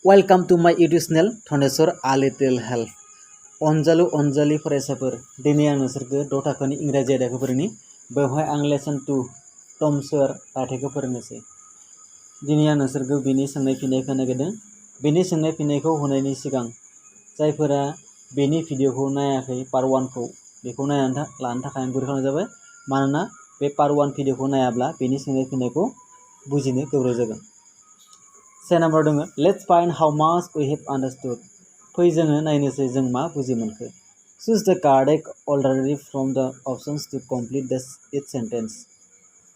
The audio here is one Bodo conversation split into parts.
वेलकाम टू माय यूट्यूब चैनल धनेश्वर आ लिटिल हेल्प अनजालु अनजालि फरायसाफोर दिनै आं नोंसोरखौ द' थाखोनि इंराजि आयदाखौ फोरोंनि बेवहाय आं लेसन 2 टम सयर रायथाइखौ फोरोंनोसै। दिनै आं नोंसोरखौ बेनि सोंनाय फिननायखौ नागिरदों। बेनि सोंनाय फिननायखौ होनायनि सिगां जायफोरा बेनि भिडिअखौ नायाखै पार्ट 1 खौ बेखौ नायनानै लानो थाखाय आं गुरै खालामनाय जाबाय, मानोना बे पार्ट 1 भिडिअखौ नायाब्ला बेनि सोंनाय फिननायखौ बुजिनो गोब्राब जागोन। से नाम्बार दङ लेट्स फाइन्ड हाउ माच वी हेव आन्डारस्टुड। फै जोङो नायनोसै जों मा बुजि मोनखो। चुज द करेक्ट अलरेडि फ्रम द अप्शंस टु कमप्लीट इट सेन्टेन्स।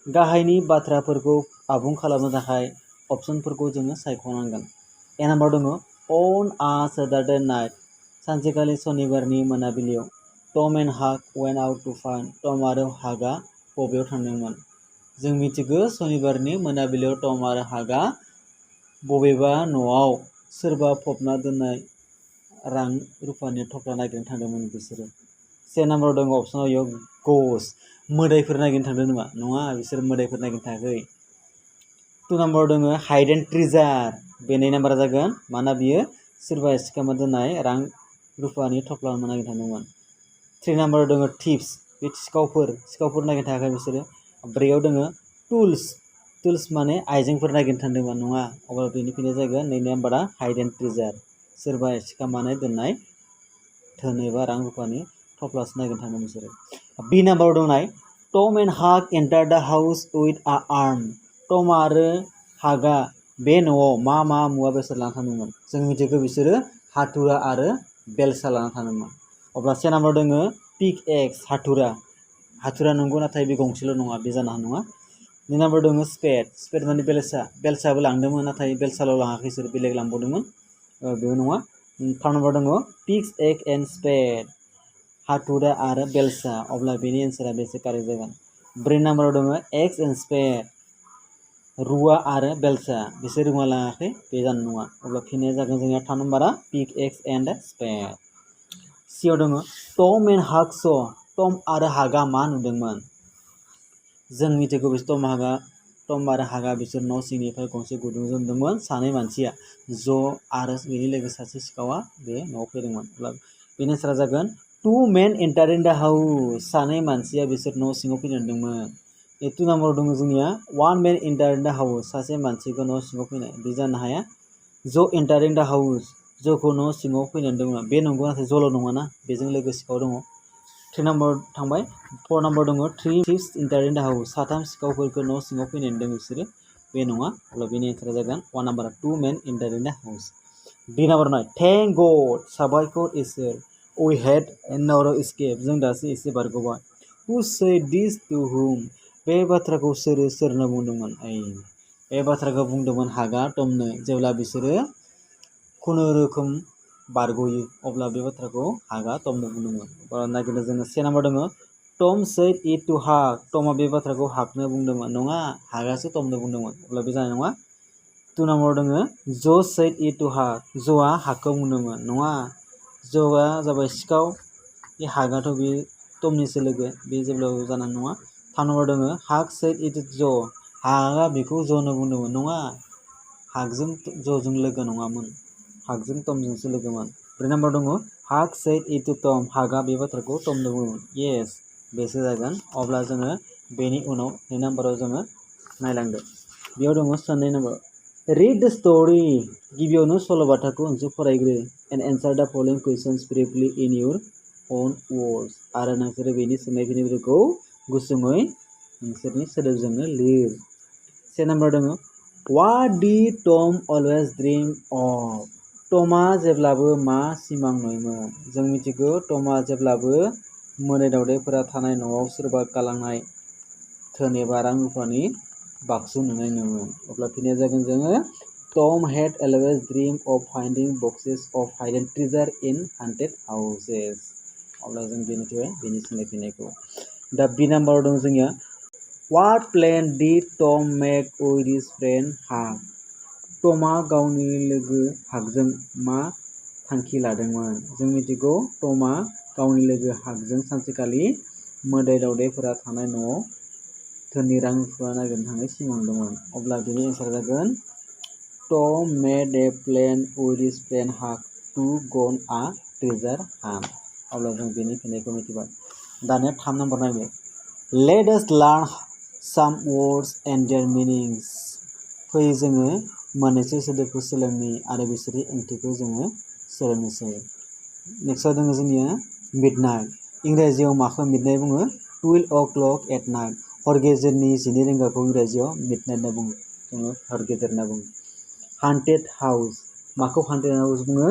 गाहायनि बाथ्राफोरखौ आबुं खालामनो थाखाय अपशनफोरखौ जोङो सायख'नांगोन। ए नाम्बार दङ अन आ सैटारडे नाइट। सानसेखालि सनिबारनि मोनाबिलियाव टम एन्ड हाग वेन्ट आउट टु फाइन्ड। टम आरो हागआ बबेयाव थांदोंमोन? जों मिथिगौ सनिबारनि मोनाबिलियाव टम आरो हागआ बबेबा न'आव सोरबा फबना दोननाय रां रुफानि थफ्ला नागिरनो थांदोंमोन बिसोरो। से नाम्बार दङ अपसनाव इयाव गस मोदायफोर नागिरनो थांदों नामा? नङा, बिसोर मोदायफोर नागिरनो थाङाखै। 2 नाम्बार दङ हाइड एन्ड ट्रेजार। बे 2 नाम्बारा जागोन मानोना बियो सोरबा सिखामा दोननाय रां रुफानि थफ्ला नागिरनो थांदोंमोन। 3 नाम्बार दङ टिप्स। बे सिखावफोर नागिरनो थाङाखै बिसोरो। 4 आव दङ टुल्स माने आइजेंफोर नागिरनो थांदोंमोन। नङा, अब्ला बेनि फिननाया जागोन 2 नाम्बारा हाइड एन्ड ट्रेजार। सोरबा सिखामानानै दोननाय धोन एबा रां रुफानि थफ्लासो नागिरनो थांदों बिसोरो। बि नाम्बाराव दंनाय टम एन्ड हाग एन्टार द हाउस उइथ आ आर्म। टम आरो हागआ बे न'आव मा मा मुवा बेसाद लाना थांदोंमोन? जों मिथिगौ बिसोरो हाथुरा आरो बेलसा लाना थांदोंमोन। अब्ला से नाम्बाराव दङ पिक एक्स हाथुरा नंगौ, नाथाय बे गंसेल' नङा, बे जानो हानाय नङा। 2 नाम्बार दङ स्पेड माने बेलसाबो लांदोंमोन, नाथाय बेलसाल' लाङाखै बिसोर बेलेग लांबावदोंमोन, बेबो नङा। 3 नाम्बार दङ पिक्स एग एन्ड स्पेड हाथुरा आरो बेलसा, अब्ला बेनि एन्सारा बेसे कारेक्ट जागोन। 4 नाम्बाराव दङ एक्स एन्ड स्पेड रुवा आरो बेलसा, बिसोर रुवा लाङाखै, बे जानो नङा। अब्ला फिननाया जागोन जोंनिया 3 नाम्बारा पिक एक्स एन्ड स्पेड। सियाव दङ टम एन्ड हाग स। टम आरो हागआ मा नुदोंमोन? जों मिथिगौ बिसोर टम आरो हागआ बिसोर न' सिंनिफ्राय गंसे गुदुंजों नुदोंमोन। सानै मानसिया ज' आरो बेनि लोगो सासे सिखावा बे न'आव फैदोंमोन। अब्ला बेनि एन्सारा जागोन 2 men entering the house। सानै मानसिया बिसोर न' सिङाव फैनो नुदोंमोन। 2 नाम्बाराव दङ जोंनिया 1 man entering the house। सासे मानसिखौ न' सिङाव फैनाय, बे जानो हाया। ज' entering the house ज'खौ न' सिङाव फैनो नुदोंमोन, बे नंगौ, नाथाय ज'ल' नङाना, बेजों लोगो सिखाव दङ। 3 नाम्बार थांबाय। 4 नाम्बार दङ 3 thieves entering the house। साथाम सिखावफोरखौ न' सिङाव फैनो नुदों बिसोरो, बे नङा। अब्ला बेनि एन्सारा जागोन 1 नाम्बारा 2 men entering the house। B number नाय थेंक गड साबायखर इसोर we had a narrow escape। जों दासो एसे बारग'बाय। who said this to whom। बे बाथ्राखौ सोरनो बुंदोंमोन? बे बाथ्राखौ बुंदोंमोन हागआ टमनो जेब्ला बिसोरो खुनुरोखोम बारग'यो, अब्ला बे बाथ्राखौ हागआ टमनो बुंदोंमोन। नागिरनो जोङो से नाम्बार दङ टम said it to hug। टमआ बे बाथ्राखौ हागनो बुंदोंमोन। नङा, हागआसो टमनो बुंदोंमन, अब्ला बे जानाय नङा। 2 नाम्बाराव दङ ज' said it to hug। ज'आ हागखौ बुंदोंमोन। नङा, ज'आ जाबाय सिखाव, बे हागआथ' बे टमनिसो लोगो, बे जेब्लाबो जानाय नङा। 3 नाम्बार दङ हाग said it to ज'। हागआ बेखौ ज'नो बुंदोंमोन। नङा, हागजों ज'जों लोगो नङामोन, हागजों टमजोंसो लोगोमोन। 4 नाम्बार दङ हाग said it to टम। हागआ बे बाथ्राखौ टमनो बुंदोंमोन। येस, बेसो जागोन। अब्ला जोङो बेनि उनाव 2 नाम्बाराव जोङो नायलांदो। बेयाव दङ 2 नाम्बार रिड द स्ट'री। गिबियावनो सल'बाथाखौ नोंसोर फरायग्रो एन्ड एन्सार द फलोइंग कुइसन्स ब्रिफलि इन योर ओन वर्ड्स। आरो नोंसोरो बेनि सोंनाय फिननायफोरखौ गुसुङै नोंसोरनि सोदोबजोंनो लिर। 3 नाम्बार दङ what did Tom always dream of. टमआ जेब्लाबो मा सिमां नुयोमोन? जों मिथिगौ टमआ जेब्लाबो मोदाय दावदायफोरा थानाय न'आव सोरबा गालांनाय धोन एबा रां रुफानि बाक्सु नुनाय नुयोमोन। अब्ला फिननाया जागोन जोङो टम had always dreamed of finding boxes of hidden treasure in haunted houses। अब्ला जों बेनिफ्राय बेनि सोंनाय फिननायखौ दा बि नाम्बाराव दं जोंनिया what plan did Tom make with his friend Hug। टमआ गावनि लोगो हागजों मा थांखि लादोंमोन? जों मिथिगौ टमआ गावनि लोगो हागजों सानसेखालि मोदाय दावदायफोरा थानाय न'आव धोननि रां रुफा नागिरनो थांनाय सिमां दंमोन। अब्ला बेनि एन्सार जागोन Tom made a plan with his friend Huck to go on a treasure hunt. अब्ला जों बेनि फिननायखौ मिथिबाय। दानिया 3 नम्बर नायनो। Let us learn some words and their meanings. फै जोङो मोननैसो सोदोबखौ सोलोंनि आरो बिसोरनि ओंथिखौ जोङो सोलोंनोसै। नेक्स्टआव दङ जोंनिया मिडनाइट। इंराजियाव माखौ मिडनाइट बुङो? 12 o'clock at night. हर गेजेरनि 12 रिंगाखौ इंराजियाव मिडनाइट होनना बुङो। जोङो हर गेजेर होनना बुङो। Haunted house. माखौ हान्टेड हाउस बुङो?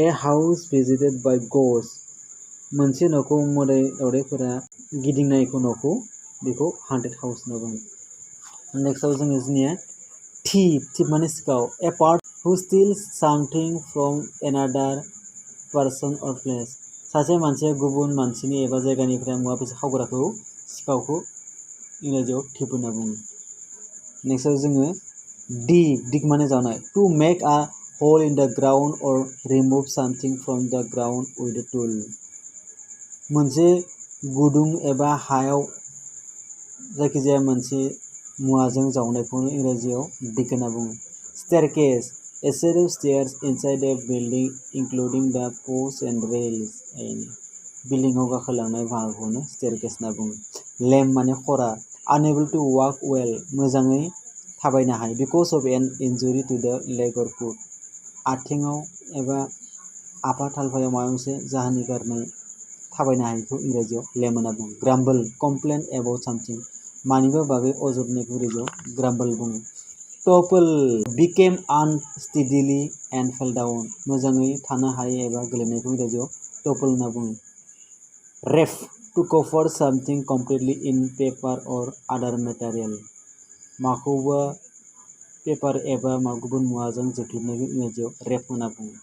A house visited by ghost. मोनसे न'खौ मोदाय दावदायफोरा गिदिंनायखौ न'खौ बेखौ हान्टेड हाउस होनना बुङो। नेक्स्टआव जोङो जोंनिया थिफ माने सिखाव। A person who steals something from another person or place. सासे मानसिया गुबुन मानसिनि एबा जायगानिफ्राय मुवा बेसाद खावग्राखौ सिखावखौ इंराजियाव थिफ होनना बुङो। नेक्स्टआव जोङो dig माने जावनाय। Two make a hole in the ground or remove something from the ground with a tool. मोनसे गुदुं एबा हायाव जायखिजाया मोनसे मुवाजों जावनायखौनो इंराजियाव dig होनना बुङो। staircase, a set of stairs inside a building including the posts and rails. बिल्डिंआव गाखोलांनाय बाहागोखौनो staircase होनना बुङो। lame माने खरा। unable to walk well, मोजाङै थाबायनो हायो because of an injury to the leg or foot. आथिङाव एबा आफाथालफायाव माबा मोनसे जाहोननि कारनै थाबायनो हायैखौ इंराजियाव लेम होनना बुङो। ग्राम्बल, कमप्लेन एबाउट सामथिं, मानिबा बागै अजद होनायखौ इंराजियाव ग्राम्बल बुङो। Topple, became unsteadily and fell down, मोजाङै थानो हायै एबा गोलैनायखौ इंराजियाव टपल होनना बुङो। Wrap, to cover something completely in paper or other material, माखौबा पेपार एबा गुबुन मुवाजों जोख्लोबनायखौ इंराजियाव रेप होनना बुङो।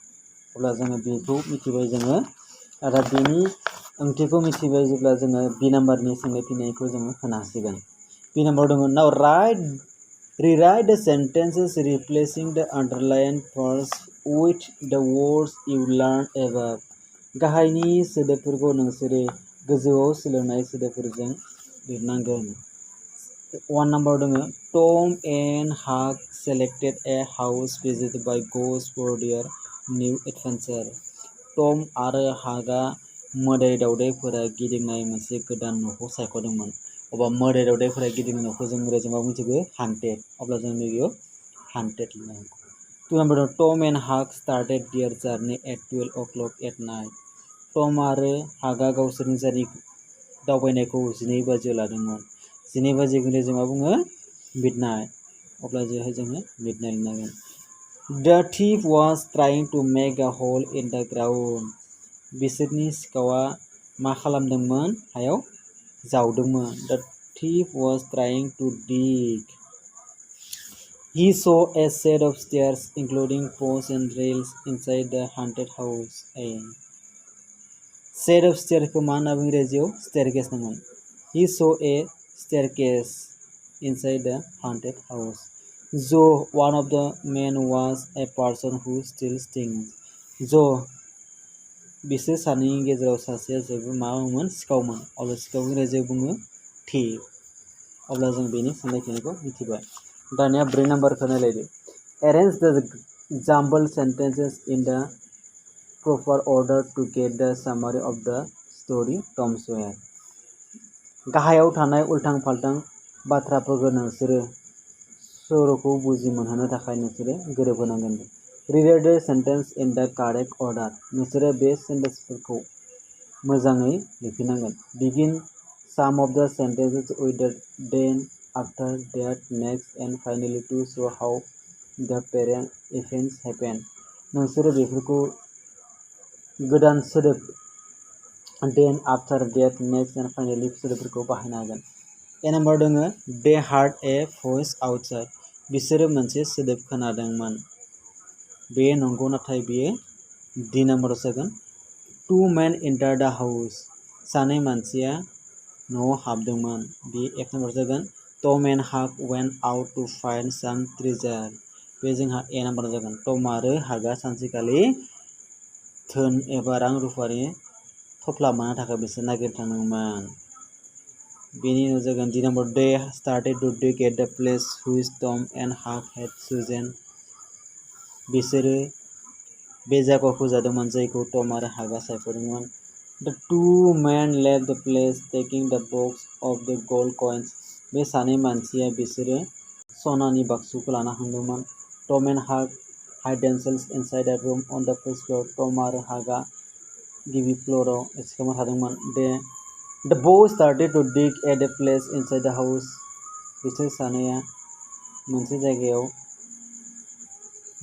अब्ला जोङो बेखौ मिथिबाय जोङो आरो बेनि ओंथिखौ मिथिबाय जेब्ला जोङो बि नाम्बारनि सोंनाय फिननायखौ जोङो होनो हासिगोन। बि नाम्बार दङ now rewrite the sentences replacing the underlined words with the words you learned above. गाहायनि सोदोबफोरखौ नोंसोरो गोजौआव सोलोंनाय सोदोबफोरजों लिरनांगोन। 1 नाम्बार दङ Tom and Huck selected a house visited by ghosts for their new adventure. टम आरो हाकआ मोदाय दावदायफोरा गिदिंनाय मोनसे गोदान न'खौ सायख'दोंमोन। अब्ला मोदाय दावदायफोरा गिदिंनाय न'खौ जों इंराजियाव मा मिथिगौ? हान्टेड। अब्ला जों बेयाव हान्टेड लिरनांगौ। 2 नाम्बार दङ Tom and Huck started their journey at 12 o'clock at night. टम आरो हाकआ गावसोरनि दावबायनायखौ 12 बाजियाव लादोंमोन। 12 बाजिखौ जों मा बुङो? मिडनाइट। अब्ला जोङो मिडनाइट लिरनांगोन। The thief was trying to make a hole in the ground. बिसोरनि सिखावआ मा खालामदोंमोन? हायाव जावदोंमोन। The thief was trying to dig. He saw a set of stairs including posts and rails inside the haunted house. Set of stairs खौ मा होनना बुङो इंराजियाव? staircase होननांगोन। He saw a staircase inside the haunted house. Joe, one of the men, was a person who steals things. Joe, बिसोर सानैनि गेजेराव सासेया जोबोद मामोन? सिखावमोन। अब्ला सिखावखौ इंराजियाव बुङो thief. अब्ला जों बेनि सोंनाय फिननायखौ मिथिबाय। दानिया 4 नाम्बारखौ नायलायदो। Arrange the jumbled sentences in the proper order to get the summary of the story Tom Sawyer. गाहायाव थानाय उल्थां फाल्थां बाथ्राफोरखौ नोंसोरो सल'खौ बुजि मोनहोनो थाखाय नोंसोरो गोरोबहोनांगोन। Rewrite the sentence in the correct order. नोंसोरो बे सेन्टेन्सफोरखौ मोजाङै लिरफिननांगोन। Begin some of the sentences with the then, after, that, next, and finally to show how the parent events happen. नोंसोरो बेफोरखौ गोदान सोदोब then, after, that, next, and finally सोदोबफोरखौ बाहायनो हागोन। ए नाम्बार दङ They heard a voice outside. बिसोरो मोनसे सोदोब खोनादोंमोन। बे नंगौ नाथाय बेयो D नाम्बाराव जागोन। Two men entered the house. सानै मानसिया न'आव हाबदोंमोन। बे एक नाम्बाराव जागोन। Tom and Huck went out to find some treasure. बे जोंहा ए नाम्बाराव जागोन। टम आरो हाकआ सानसेखालि धोन एबा रां रुफानि थफ्ला मोननो थाखाय बिसोर नागिरनो थांदोंमोन। बेनि उनाव जागोन D number They started to dig at the place which Tom and Huck had chosen. बिसोरो बे जायगाखौ जादोंमोन जायखौ टम आरो हागआ सायख'दोंमोन। The two men left the place taking the box of the gold coins. बे सानै मानसिया बिसोरो सनानि बाक्सुखौ लाना थांदोंमोन। Tom and Hug hid themselves inside a room on the first floor. टम आरो हागआ गिबि फ्ल'राव सिखांना थादोंमोन। The boys started to dig at a place inside the house. बिसोर सानैया मोनसे जायगायाव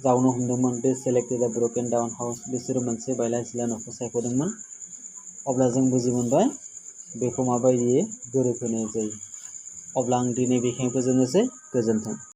जावनो हमदोंमोन। They selected a broken down house. बिसोरो मोनसे बायला जिला न'खौ सायख'दोंमोन। अब्ला जों बुजि मोनबाय बेखौ माबायदियै गोरोबहोनाय जायो। अब्ला आं दिनै बेखिनियाव फोजोबनोसै। गोजोन्थों।